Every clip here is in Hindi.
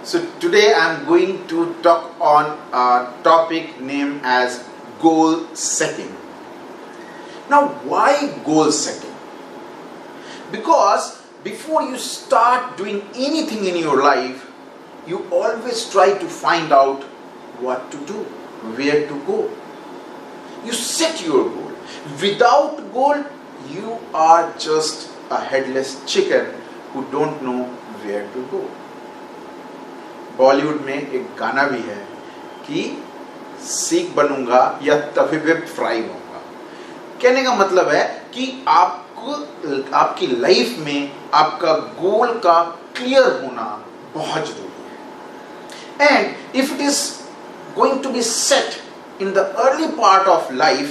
So today I'm going to talk on a topic named as goal setting. Now, why goal setting? Because before you start doing anything in your life, you always try to find out what to do, where to go. You set your goal. Without goal, you are just a headless chicken who don't know where to go. Bollywood में एक गाना भी है कि सीख बनूंगा या तभी भी फ्राई होऊंगा। कहने का मतलब है कि आपकी लाइफ में आपका गोल का क्लियर होना बहुत जरूरी है। And if it is going to be set in the early part of life,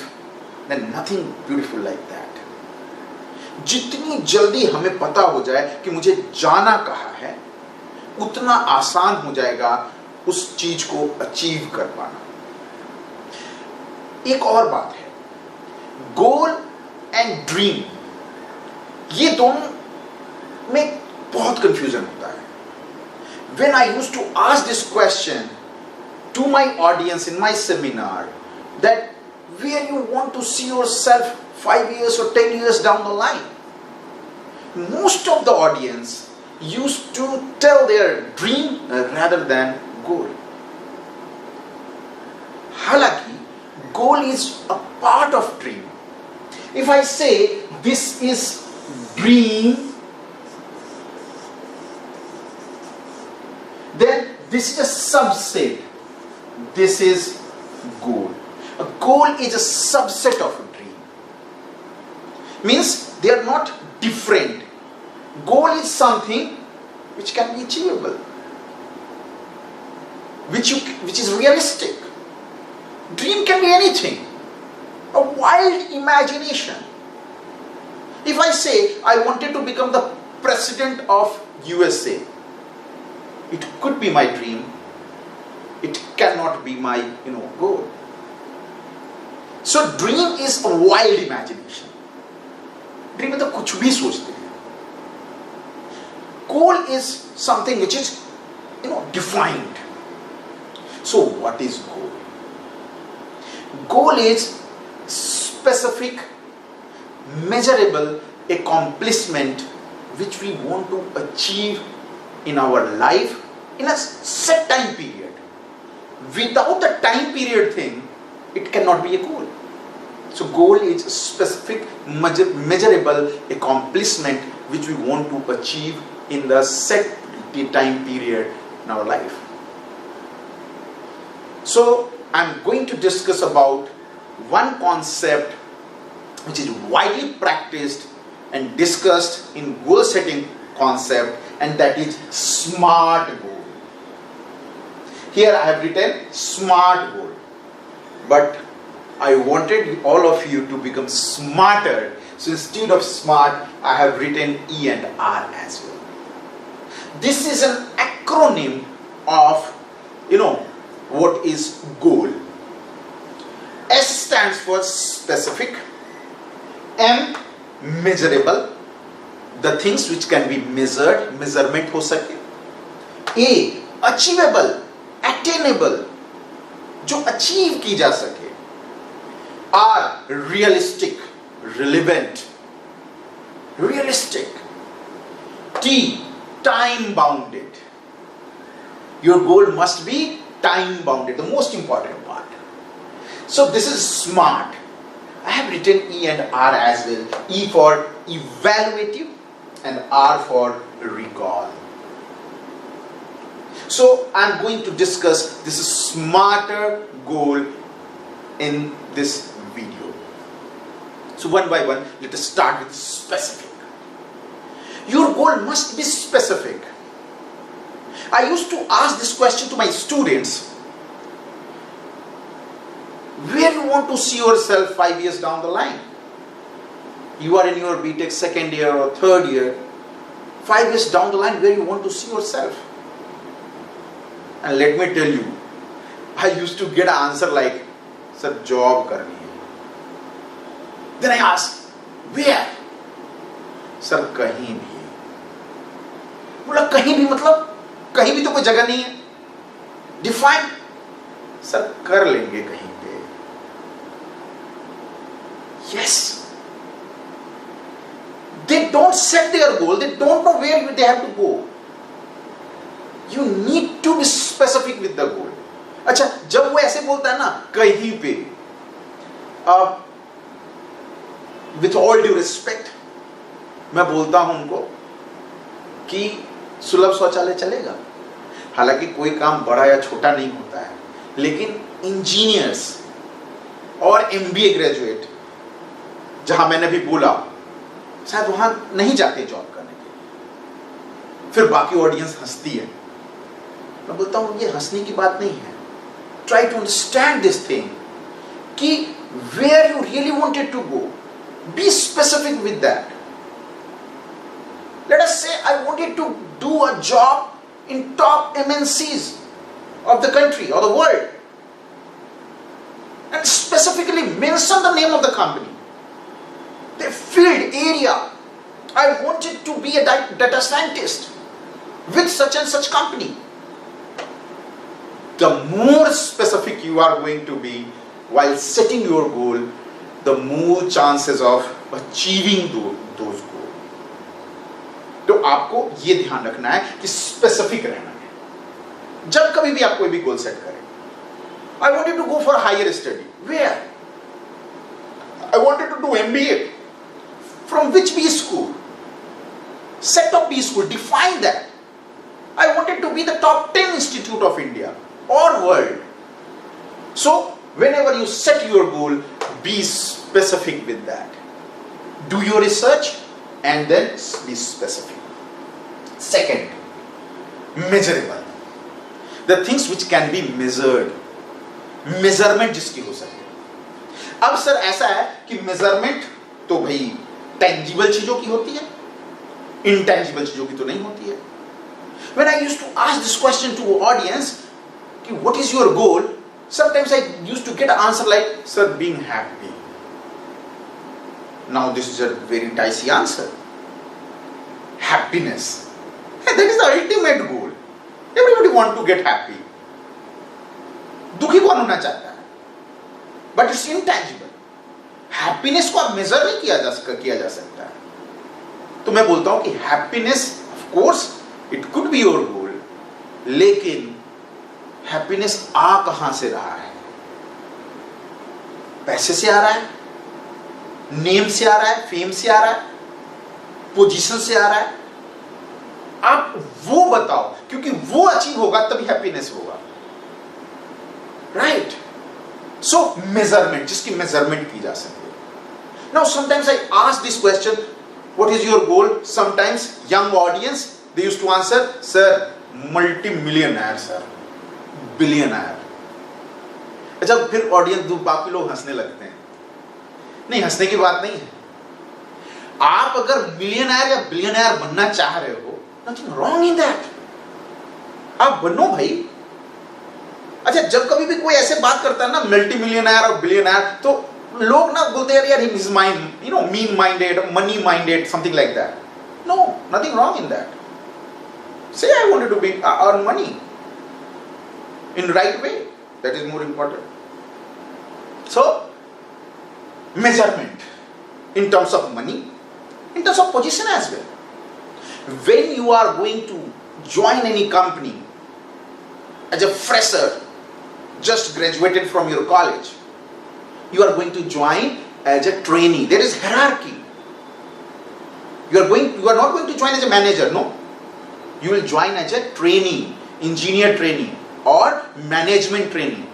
then nothing beautiful like that. जितनी जल्दी हमें पता हो जाए कि मुझे जाना कहाँ है, उतना आसान हो जाएगा उस चीज को अचीव कर पाना। एक और बात है, गोल एंड ड्रीम, ये दोनों में बहुत कंफ्यूजन होता है। When I used to ask this question to my audience in my seminar, that where you want to see yourself 5 years or 10 years down the line, most of the audience used to tell their dream rather than goal. हालांकि goal is a part of dream. If I say this is dream, then this is a subset. This is goal. A goal is a subset of a dream. Means they are not different. Goal is something which can be achievable, which is realistic. Dream can be anything, a wild imagination. If I say I wanted to become the president of USA, it could be my dream. It cannot be my goal. So dream is a wild imagination. Dream में तो कुछ भी सोचते हैं. Goal is something which is defined. So what is goal? Goal is specific, measurable accomplishment which we want to achieve in our life in a set time period. Without the time period thing, it cannot be a goal. So goal is specific, measurable accomplishment which we want to achieve in the set time period in our life. So I'm going to discuss about one concept which is widely practiced and discussed in goal setting concept, and that is SMART goal. Here I have written SMART goal, but I wanted all of you to become smarter. So instead of SMART, I have written E and R as well. This is an acronym of, what is goal. S stands for specific, M measurable, the things which can be measured, measurement हो सके. A achievable, attainable, जो achieve की जा सके. R realistic, relevant, realistic. T time bounded. Your goal must be time bounded, the most important part. So this is SMART. I have written E and R as well. E for evaluative and R for recall. So I am going to discuss this smarter goal in this video. So one by one, let us start with specific. Your goal must be specific. I used to ask this question to my students. Where you want to see yourself 5 years down the line? You are in your BTech second year or third year. 5 years down the line, where you want to see yourself? And let me tell you, I used to get an answer like, sir, job karni hai. Then I asked, where? Sir, kahin bhi. बोला कहीं भी मतलब कहीं भी तो कोई जगह नहीं है। डिफाइन, सर कर लेंगे कहीं पे। Yes, they don't set their goal, they don't know where they have to go. You need to be specific with the goal. अच्छा, जब वो ऐसे बोलता है ना कहीं पे, विथ ऑल ड्यू रिस्पेक्ट, मैं बोलता हूं उनको कि सुलभ शौचालय चलेगा। हालांकि कोई काम बड़ा या छोटा नहीं होता है, लेकिन इंजीनियर्स और एमबीए ग्रेजुएट, जहां मैंने भी बोला, शायद वहां नहीं जाते जॉब करने के लिए। फिर बाकी ऑडियंस हंसती है। मैं बोलता हूं ये हंसने की बात नहीं है। Try to understand this thing कि where you really wanted to go, be specific with that. Let us say I wanted to do a job in top MNCs of the country or the world, and specifically mention the name of the company, the field area. I wanted to be a data scientist with such and such company. The more specific you are going to be while setting your goal, the more chances of achieving those goals. तो आपको ये ध्यान रखना है कि स्पेसिफिक रहना है जब कभी भी आप कोई भी गोल सेट करें। I wanted to go for higher study, where? I wanted to do MBA, from which B school? Set up B school, define that. I wanted to be the top 10 institute of India और world. So whenever you set your goal, be specific with that. Do your research and then be specific. Second, measurable. The things which can be measured. Measurement जिसकी हो सके। अब सर ऐसा है कि measurement तो भाई tangible चीजों की होती है, intangible चीजों की तो नहीं होती है। When I used to ask this question to audience कि what is your goal, sometimes I used to get an answer like, sir, being happy. Now this is a very dicey answer. Happiness. Hey, that is the ultimate goal. Everybody want to get happy. दुखी कौन होना चाहता है? But it's intangible. Happiness को आप measure नहीं किया जा सकता है। तो मैं बोलता हूं कि happiness, of course, it could be your goal, लेकिन happiness आ कहां से रहा है? पैसे से आ रहा है, नेम से आ रहा है, फेम से आ रहा है, पोजीशन से आ रहा है? आप वो बताओ, क्योंकि वो अचीव होगा तभी हैप्पीनेस होगा, राइट? सो मेजरमेंट, जिसकी मेजरमेंट की जा सके। Now sometimes I ask this question, what is your goal? Sometimes young audience they used to answer, sir multi millionaire, sir billionaire. अच्छा, फिर ऑडियंस बाकी लोग हंसने लगते हैं। नहीं, हंसने की बात नहीं है। आप अगर मिलियनर या बिलियनर बनना चाह रहे हो, नथिंग रॉन्ग इन दैट, आप बनो भाई। अच्छा, जब कभी भी कोई ऐसे बात करता है ना मल्टी मिलियनर और बिलियनर, तो लोग ना बोलते हैं यार he is mind, you know, mean minded, money minded, something like that. No, nothing wrong in that. Say I wanted to be earn money in right way, that is more important. So measurement in terms of money, in terms of position as well. When you are going to join any company as a fresher, just graduated from your college, you are going to join as a trainee. There is hierarchy. You are not going to join as a manager, no. You will join as a trainee, engineer trainee or management training.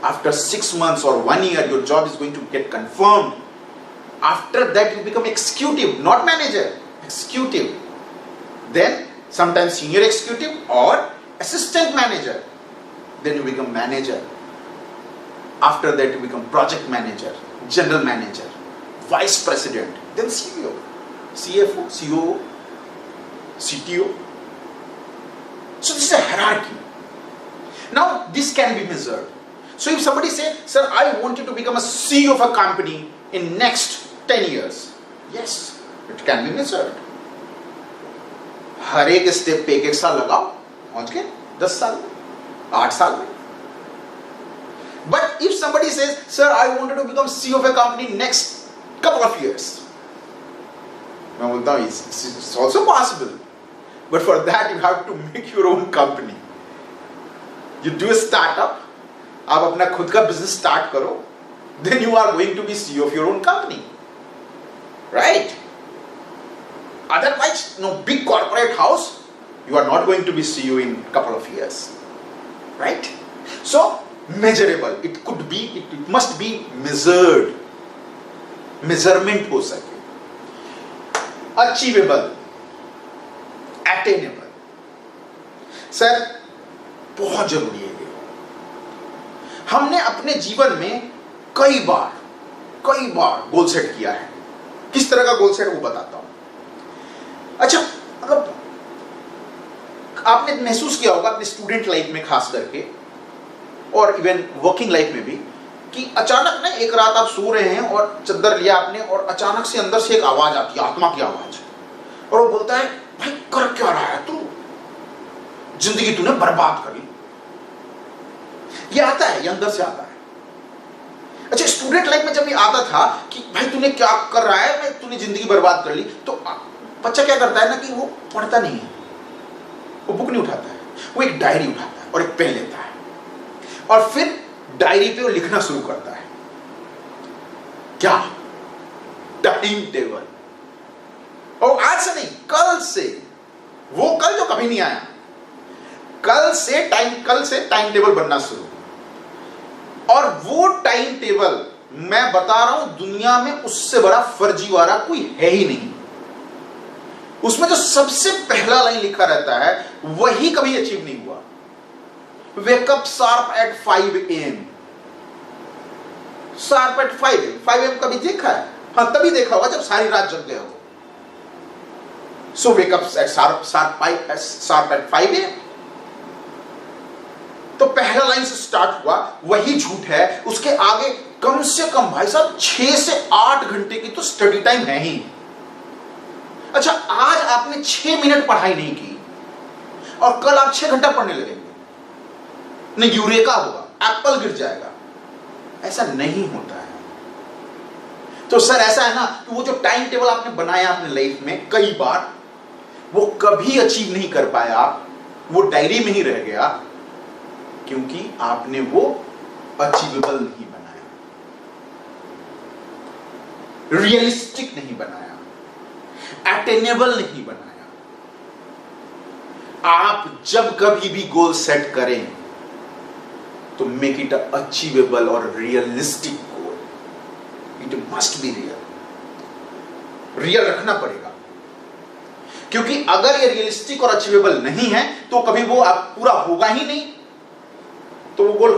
After 6 months or 1 year, your job is going to get confirmed. After that, you become executive, not manager, executive. Then sometimes senior executive or assistant manager. Then you become manager. After that, you become project manager, general manager, vice president, then CEO, CFO, COO, CTO. So this is a hierarchy. Now this can be measured. So if somebody say, sir, I wanted to become a CEO of a company in next 10 years, yes, it can be measured. हर एक स्टेप पे एक साल लगाओ, पहुंच गए 10 साल में, 8 साल में. But if somebody says, sir, I wanted to become CEO of a company next couple of years, मैं बोलता हूँ it's also possible, but for that you have to make your own company. You do a startup, आप अपना खुद का बिजनेस स्टार्ट करो, then you are going to be CEO of your own company, right? Otherwise, no big corporate house, you are not going to be CEO in couple of years, right? So measurable, it could be, it must be measured, measurement हो सके. Achievable, attainable. सर बहुत जरूरी है ये. हमने अपने जीवन में कई बार गोल सेट किया है. किस तरह का गोल सेट वो बताता हूं. अच्छा, मतलब आपने महसूस किया होगा अपने स्टूडेंट लाइफ में खास करके, और इवन वर्किंग लाइफ में भी, कि अचानक ना एक रात आप सो रहे हैं और चद्दर लिया आपने और अचानक से अंदर से एक आवाज आती है, आत्मा की आवाज, और वो बोलता है, भाई कर क्या रहा है तू, जिंदगी तूने बर्बाद करी. ये आता है, ये अंदर से आता है. अच्छा, स्टूडेंट लाइफ में जब ये आता था कि भाई तूने क्या कर रहा है, तूने जिंदगी बर्बाद कर ली, तो बच्चा क्या करता है ना कि वो पढ़ता नहीं है, वो बुक नहीं उठाता है, वो एक डायरी उठाता है और एक पेन लेता है और फिर डायरी पे वो लिखना शुरू करता है. क्या? Time table. और आज से नहीं, कल से, वो कल जो कभी नहीं आया, कल से टाइम टेबल बनना शुरू. और वो टाइम टेबल मैं बता रहा हूं, दुनिया में उससे बड़ा फर्जीवाड़ा कोई है ही नहीं. उसमें जो सबसे पहला लाइन लिखा रहता है वही कभी अचीव नहीं हुआ. Wake up sharp at 5 AM. Sharp at 5 AM. 5 AM कभी देखा है? हाँ, तभी देखा होगा जब सारी रात जग गए हो. So wake up at sharp at 5 AM. तो पहला लाइन से स्टार्ट हुआ, वही झूठ है. उसके आगे कम से कम भाई साहब 6 से 8 घंटे की तो स्टडी टाइम है ही. अच्छा, आज आपने 6 मिनट पढ़ाई नहीं की और कल आप 6 घंटा पढ़ने लगेंगे, नहीं यूरेका होगा, एप्पल गिर जाएगा. ऐसा नहीं होता है. तो सर ऐसा है ना कि वो जो टाइम टेबल आपने बनाया अपने लाइफ में कई बार, वो कभी अचीव नहीं कर पाया, वो डायरी में ही रह गया, क्योंकि आपने वो अचीवेबल नहीं बनाया, रियलिस्टिक नहीं बनाया, अटेनेबल नहीं बनाया. आप जब कभी भी गोल सेट करें तो मेक इट अचीवेबल और realistic goal. It must be real रखना पड़ेगा, क्योंकि अगर ये रियलिस्टिक और अचीवेबल नहीं है तो कभी वो आप पूरा होगा ही नहीं. तो वो गोल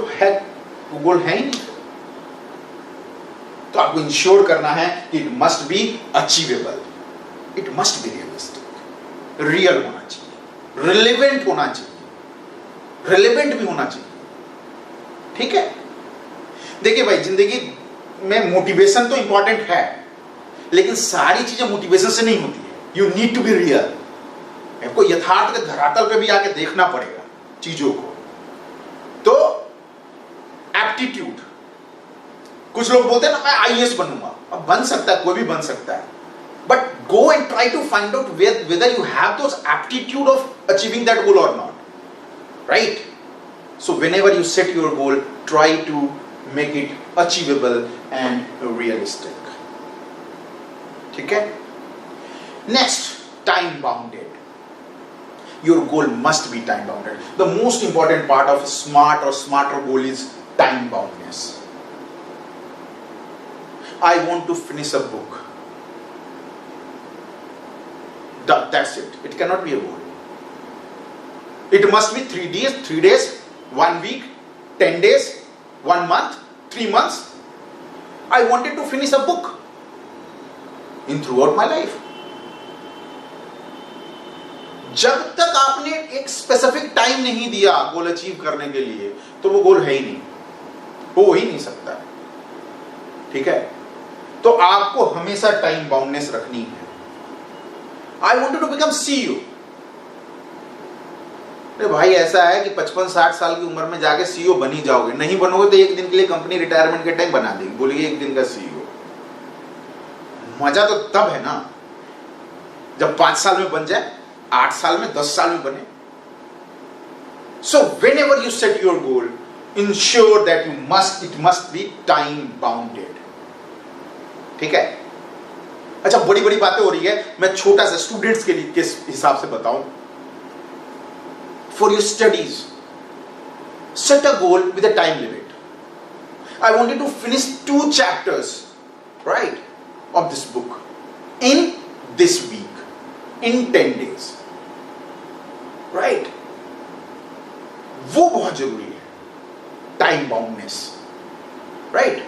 है ही नहीं. तो आपको इंश्योर करना है कि it must be achievable, it must be realistic, real होना चाहिए, रिलेवेंट होना चाहिए, रिलेवेंट भी होना चाहिए. ठीक है. देखिए भाई, जिंदगी में मोटिवेशन तो इंपॉर्टेंट है, लेकिन सारी चीजें मोटिवेशन से नहीं होती है. You need to be real. आपको यथार्थ के धरातल पे भी आके देखना पड़ेगा चीजों को. तो एप्टीट्यूड, कुछ लोग बोलते हैं ना मैं आईएएस बनूंगा. अब बन सकता है, कोई भी बन सकता है, but go and try to find out whether you have those aptitude of achieving that goal or not, right? So whenever you set your goal, try to make it achievable and realistic. ठीक है. Next, time bounded. Your goal must be time bounded. The most important part of a smart or smarter goal is time boundedness. I want to finish a book. That's it. It cannot be a goal. It must be 3 days, 1 week, 10 days, 1 month, 3 months. I wanted to finish a book in throughout my life. जब तक आपने एक स्पेसिफिक टाइम नहीं दिया गोल अचीव करने के लिए, तो वो गोल है ही नहीं, हो ही नहीं सकता. ठीक है. तो आपको हमेशा टाइम बाउंडनेस रखनी है. I wanted to become CEO. अरे भाई ऐसा है कि 55-60 साल की उम्र में जाके सीईओ बन ही जाओगे, नहीं बनोगे तो एक दिन के लिए कंपनी रिटायरमेंट के टाइम बना देगी, बोलिए एक दिन का सीईओ। मजा तो तब है ना जब 5 साल में बन जाए, 8 साल में, 10 साल में बने। So when ever you set your goal, ensure that it must be time bounded. ठीक है? अच्छा, बड़ी बड़ी बातें हो रही है, मैं छोटा सा स्टूडेंट्स के लिए किस हिसाब से बताऊं। For your studies, set a goal with a time limit. I want you to finish 2 chapters, right, of this book in this week, in 10 days, right? वो बहुत जरूरी है, time boundness, right?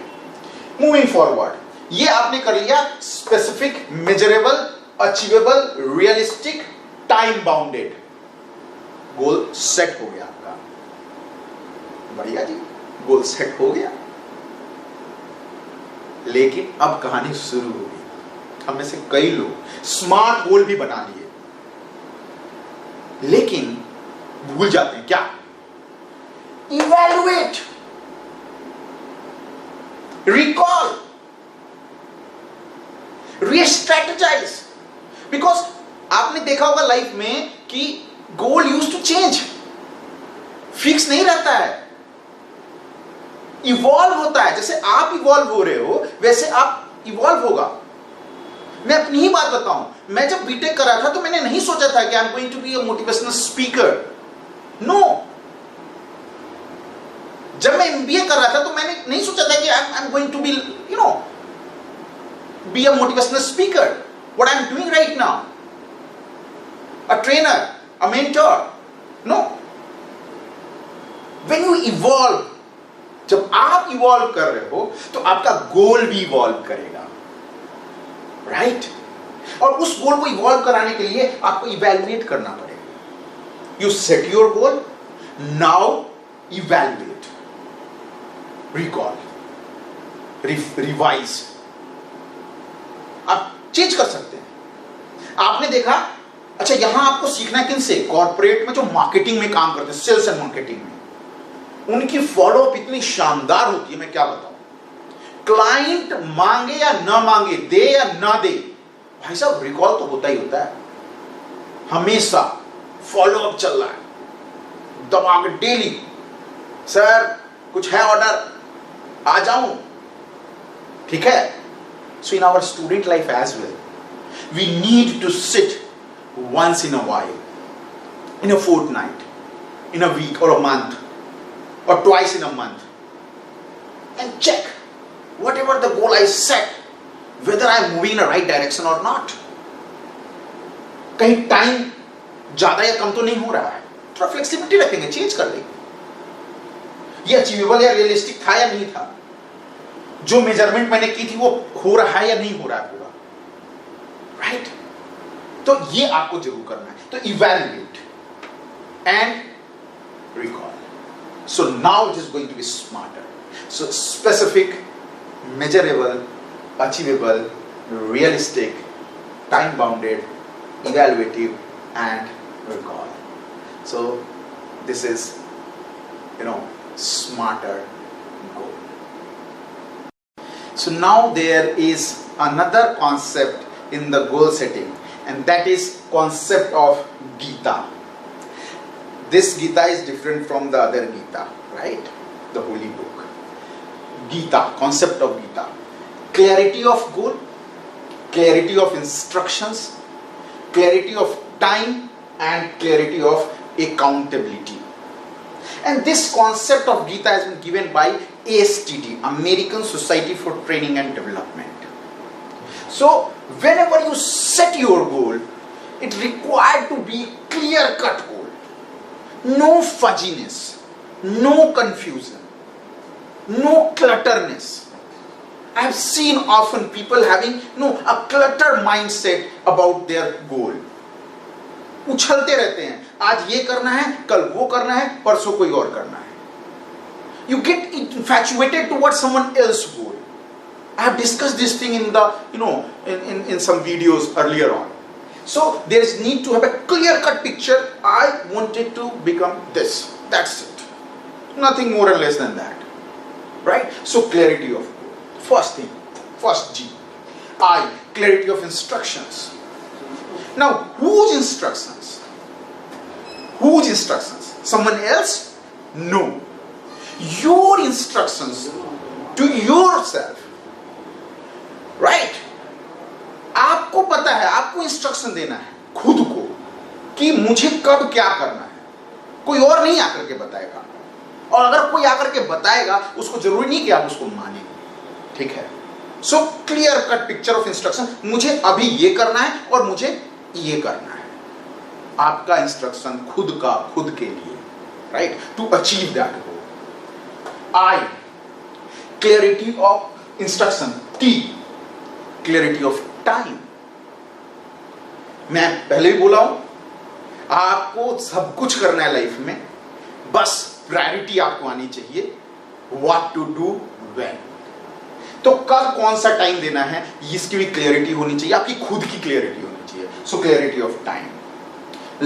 Moving forward, ये आपने कर लिया specific, measurable, achievable, realistic, time bounded. Goal set हो गया आपका, बढ़िया जी, गोल सेट हो गया। लेकिन अब कहानी शुरू हो गई। हम में से कई लोग स्मार्ट गोल भी बना लिए, लेकिन भूल जाते हैं क्या? Evaluate, recall, रीस्ट्रेटेजाइज। बिकॉज आपने देखा होगा लाइफ में कि गोल यूज टू चेंज, फिक्स नहीं रहता है, इवॉल्व होता है। जैसे आप इवॉल्व हो रहे हो वैसे आप इवॉल्व होगा। मैं अपनी ही बात बताऊं, मैं जब बीटेक कर रहा था तो मैंने नहीं सोचा था कि I am going to be a motivational speaker, no. जब मैं एमबीए कर रहा था तो मैंने नहीं सोचा था कि I am going to be be a motivational speaker, what I am doing right now, a trainer, a mentor, no. When you evolve, जब आप इवॉल्व कर रहे हो तो आपका गोल भी इवॉल्व करेगा, राइट? और उस गोल को इवॉल्व कराने के लिए आपको इवैल्यूएट करना पड़ेगा। You set your goal, now evaluate, recall, revise. आप चेंज कर सकते हैं। आपने देखा, अच्छा यहां आपको सीखना है किनसे? कॉर्पोरेट में जो मार्केटिंग में काम करते हैं, सेल्स एंड मार्केटिंग में, उनकी फॉलोअप इतनी शानदार होती है, मैं क्या बताऊं। क्लाइंट मांगे या ना मांगे, दे या ना दे, भाई साहब रिकॉल तो होता ही होता है, हमेशा फॉलोअप चल रहा है, दबा के डेली, सर कुछ है ऑर्डर, आ जाऊं, ठीक है? So in our student life as well, we need to sit once in a while, in a fortnight, in a week or a month, or twice in a month, and check whatever the goal I set, whether I am moving in the right direction or not. कहीं टाइम ज्यादा या कम तो नहीं हो रहा है, थोड़ा फ्लेक्सिबिलिटी रखेंगे, चेंज कर लेंगे। ये अचीवेबल या रियलिस्टिक था या नहीं था, जो मेजरमेंट मैंने की थी वो हो रहा है या नहीं हो रहा है पूरा, राइट? तो ये आपको जरूर करना है। तो evaluate and recall. So now it is going to be smarter. So specific, measurable, achievable, realistic, time bounded, evaluative and recall. So this is smarter goal. So now there is another concept in the goal setting, and that is concept of Gita. This Gita is different from the other Gita, right? The holy book. Gita, concept of Gita. Clarity of goal, clarity of instructions, clarity of time, and clarity of accountability. And this concept of Gita has been given by ASTD, American Society for Training and Development. So whenever you set your goal, it required to be clear-cut goal. No fuzziness, no confusion, no clutterness. I have seen often people having a cluttered mindset about their goal. उछलते रहते हैं, आज ये करना है, कल वो करना है, परसों कोई और करना है. You get infatuated towards someone else's goal. I have discussed this thing in the in some videos earlier on. So there is need to have a clear cut picture. I wanted to become this, that's it, nothing more and less than that, right? So clarity of goal, first thing, first G. I, clarity of instructions. Now whose instructions? Whose instructions? Someone else? No, your instructions to yourself, right? आपको पता है, आपको इंस्ट्रक्शन देना है खुद को कि मुझे कब क्या करना है, कोई और नहीं आकर के बताएगा। और अगर कोई आकर के बताएगा उसको जरूरी नहीं कि आप उसको मानें, ठीक है? So clear cut picture of instruction, मुझे अभी ये करना है और मुझे ये करना है। आपका इंस्ट्रक्शन खुद का, खुद के लिए, right, to achieve that goal. I, clarity of instruction. T, clarity of time. मैं पहले भी बोला हूं, आपको सब कुछ करना है लाइफ में, बस प्रायोरिटी आपको आनी चाहिए, व्हाट टू डू व्हेन। तो कब कौन सा टाइम देना है, इसकी भी क्लियरिटी होनी चाहिए, आपकी खुद की क्लियरिटी होनी चाहिए। So clarity of time.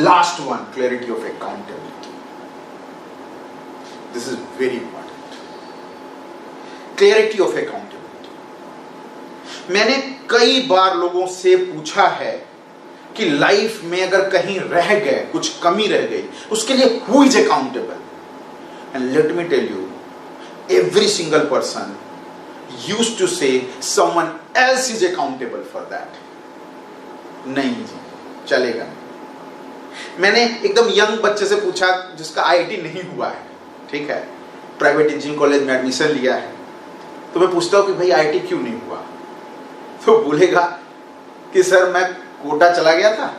Last one, clarity of accountability. This is very important, clarity of accountability. मैंने कई बार लोगों से पूछा है कि लाइफ में अगर कहीं रह गए, कुछ कमी रह गई, उसके लिए who is accountable? And let me tell you, every single person used to say someone else is accountable for that. नहीं जी, चलेगा नहीं। मैंने एकदम यंग बच्चे से पूछा जिसका आईआईटी नहीं हुआ है, ठीक है, प्राइवेट इंजीनियरिंग कॉलेज में एडमिशन लिया है, तो मैं पूछता हूं कि भाई आईआईटी क्यों नहीं हुआ? तो बोलेगा कि सर मैं कोटा चला गया था,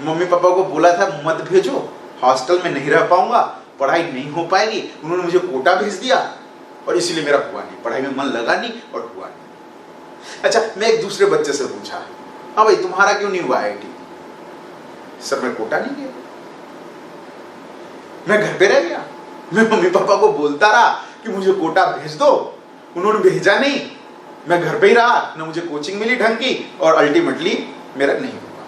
मम्मी पापा को बोला था मत भेजो, हॉस्टल में नहीं रह पाऊंगा, पढ़ाई नहीं हो पाएगी, उन्होंने मुझे कोटा भेज दिया और इसीलिए मेरा हुआ नहीं, पढ़ाई में मन लगा नहीं और हुआ नहीं। अच्छा, मैं एक दूसरे बच्चे से पूछा, हाँ भाई तुम्हारा क्यों नहीं हुआ आईआईटी? सर मैं कोटा नहीं गया, मैं घर पे रह गया, मैं मम्मी पापा को बोलता रहा कि मुझे कोटा भेज दो, उन्होंने भेजा नहीं, मैं घर पे ही रहा, ना मुझे कोचिंग मिली ढंग की और अल्टीमेटली मेरा नहीं हुआ।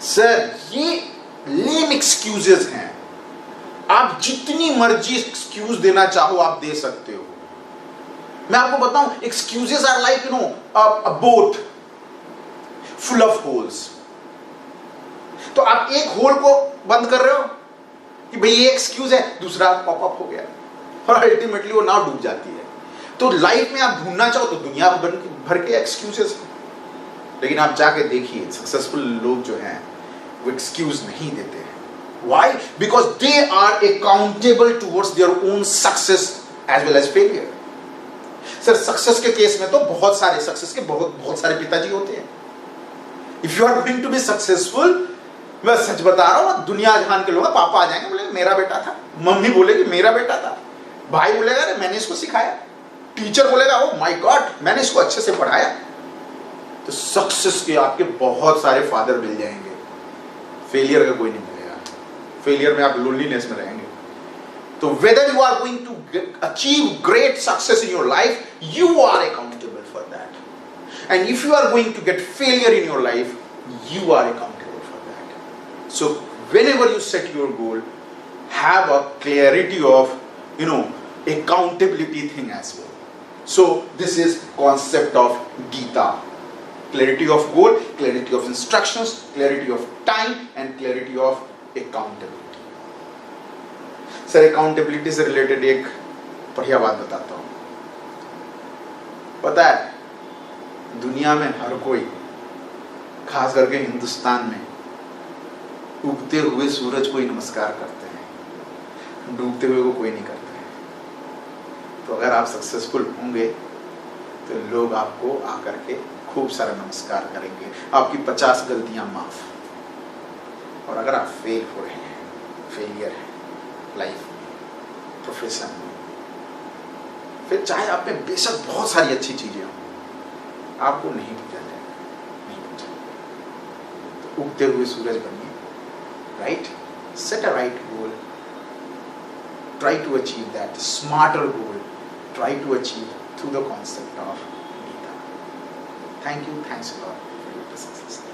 सर ये लेम एक्सक्यूजेस हैं, आप जितनी मर्जी एक्सक्यूज देना चाहो आप दे सकते हो। मैं आपको बताऊं, excuses are like you know a boat full of holes. तो आप एक होल को बंद कर रहे हो कि भाई ये एक्सक्यूज है, दूसरा पॉपअप हो गया और अल्टीमेटली वो नाव डूब जाती है। तो लाइफ में आप ढूंढना चाहो तो दुनिया भर के एक्सक्यूजेस, लेकिन आप जाके देखिए सक्सेसफुल लोग जो हैं वो एक्सक्यूज नहीं देते हैं। Why? Because they are accountable towards their own success as well as failure. Sir success के केस में तो बहुत सारे सक्सेस के बहुत सारे पिताजी होते हैं। If you are going to be successful, मैं सच बता रहा हूँ, दुनिया जहान के लोग, पापा आ जाएंगे बोले मेरा बेटा था, मम्मी बोलेगी मेरा बेटा था, भाई बोलेगा अरे मैंने इसको सिखाया, टीचर बोलेगा ओ माय गॉड मैंने इसको अच्छे से पढ़ाया। तो सक्सेस के आपके बहुत सारे फादर मिल जाएंगे, फेलियर का कोई नहीं मिलेगा। फेलियर में आप लोनलीनेस में रहेंगे। तो whether you are going to achieve great success in your life, you are accountable for that. And if you are going to get failure in your life, you are accountable for that. So whenever you set your goal, have a clarity of, you know, accountability thing as well. So this is concept of Gita. Clarity of goal, clarity of instructions, clarity of time, and clarity of accountability. Sir accountability से रिलेटेड एक बढ़िया बात बताता हूँ। पता है दुनिया में हर कोई, खास करके हिंदुस्तान में, उगते हुए सूरज को ही नमस्कार करते हैं, डूबते हुए को कोई नहीं करता है। तो अगर आप सक्सेसफुल होंगे तो लोग आपको आकर के खूब सारा नमस्कार करेंगे, आपकी 50 गलतियां माफ। और अगर आप फेल हो रहे हैं, फेलियर है लाइफ में, प्रोफेशन में, फिर चाहे आप में बेशक बहुत सारी अच्छी चीजें हों, आपको नहीं पूछा जाएगा, नहीं पूछा जाएगा। तो उगते हुए सूरज बनिए, right? Set a right goal, try to achieve that smarter goal, try to achieve through the concept of Gita. Thank you, thanks a lot. success.